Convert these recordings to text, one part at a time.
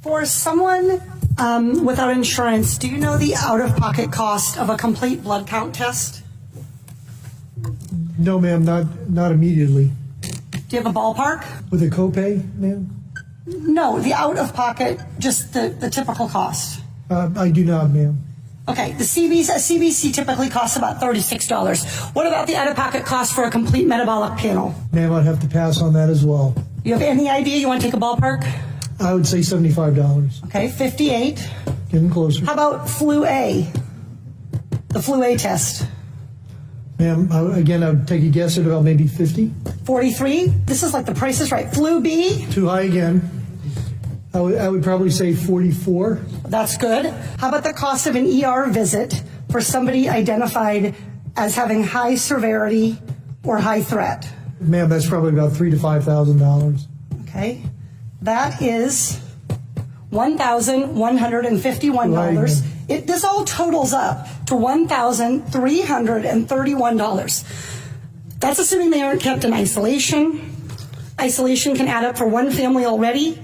For someone without insurance, do you know the out-of-pocket cost of a complete blood count test? No, ma'am, not immediately. Do you have a ballpark? With a copay, ma'am? No, the out-of-pocket, just the typical cost. I do not, ma'am. Okay, a CBC typically costs about $36. What about the out-of-pocket cost for a complete metabolic panel? Ma'am, I'd have to pass on that as well. You have any idea? You want to take a ballpark? I would say $75. Okay, 58. Getting closer. How about flu A? The flu A test. Ma'am, I would take a guess at about maybe 50. 43. This is like the Price is Right. Flu B. Too high again. I would probably say 44. That's good. How about the cost of an ER visit for somebody identified as having high severity or high threat? Ma'am, that's probably about $3,000 to $5,000. Okay. That is $1,151. This all totals up to $1,331. That's assuming they aren't kept in isolation. Isolation can add up for one family already,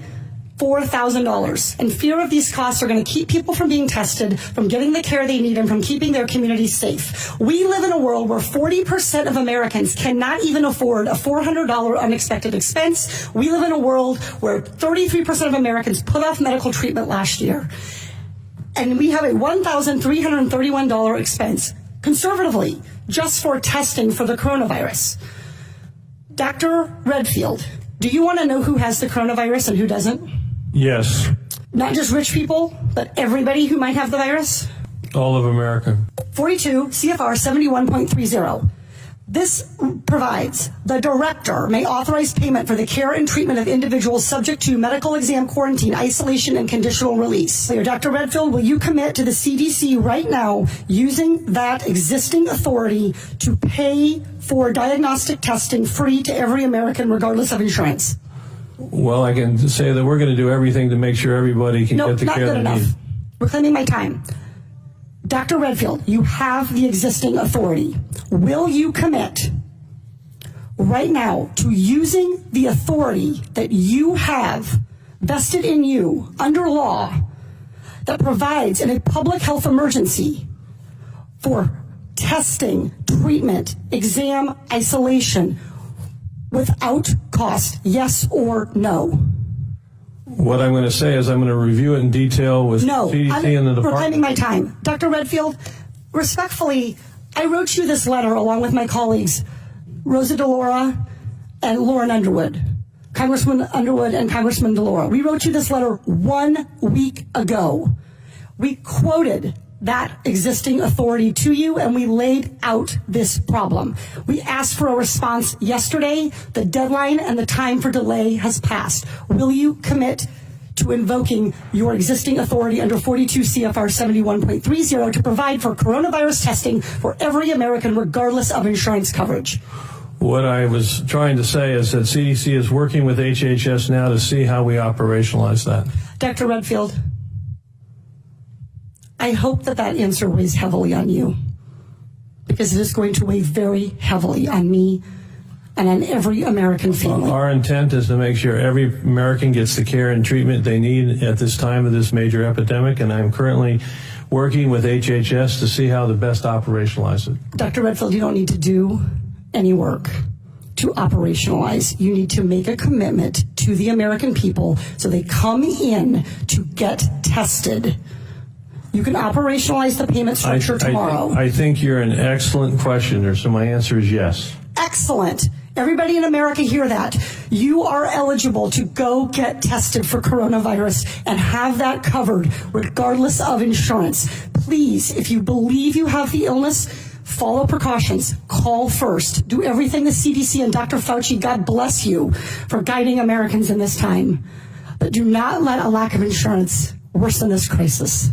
$4,000. And fear of these costs are going to keep people from being tested, from getting the care they need, and from keeping their communities safe. We live in a world where 40% of Americans cannot even afford a $400 unexpected expense. We live in a world where 33% of Americans put off medical treatment last year. And we have a $1,331 expense, conservatively, just for testing for the coronavirus. Dr. Redfield, do you want to know who has the coronavirus and who doesn't? Yes. Not just rich people, but everybody who might have the virus? All of America. 42 CFR 71.30. This provides the director may authorize payment for the care and treatment of individuals subject to medical exam, quarantine, isolation, and conditional release. So, Dr. Redfield, will you commit to the CDC right now using that existing authority to pay for diagnostic testing free to every American regardless of insurance? Well, I can say that we're going to do everything to make sure everybody can get the care they need. No, not good enough. Reclaiming my time. Dr. Redfield, you have the existing authority. Will you commit right now to using the authority that you have vested in you under law that provides in a public health emergency for testing, treatment, exam, isolation without cost, yes or no? What I'm going to say is I'm going to review it in detail with CDC and the department. Reclaiming my time. Dr. Redfield, respectfully, I wrote you this letter along with my colleagues, Rosa DeLaura and Lauren Underwood, Congressman Underwood and Congressman DeLaura. We wrote you this letter 1 week ago. We quoted that existing authority to you, and we laid out this problem. We asked for a response yesterday. The deadline and the time for delay has passed. Will you commit to invoking your existing authority under 42 CFR 71.30 to provide for coronavirus testing for every American regardless of insurance coverage? What I was trying to say is that CDC is working with HHS now to see how we operationalize that. Dr. Redfield, I hope that answer weighs heavily on you, because it is going to weigh very heavily on me and on every American family. Our intent is to make sure every American gets the care and treatment they need at this time of this major epidemic, and I'm currently working with HHS to see how to best operationalize it. Dr. Redfield, you don't need to do any work to operationalize. You need to make a commitment to the American people so they come in to get tested. You can operationalize the payment structure tomorrow. I think you're an excellent questioner, so my answer is yes. Excellent. Everybody in America hear that. You are eligible to go get tested for coronavirus and have that covered regardless of insurance. Please, if you believe you have the illness, follow precautions. Call first. Do everything the CDC and Dr. Fauci, God bless you, for guiding Americans in this time. But do not let a lack of insurance worsen this crisis.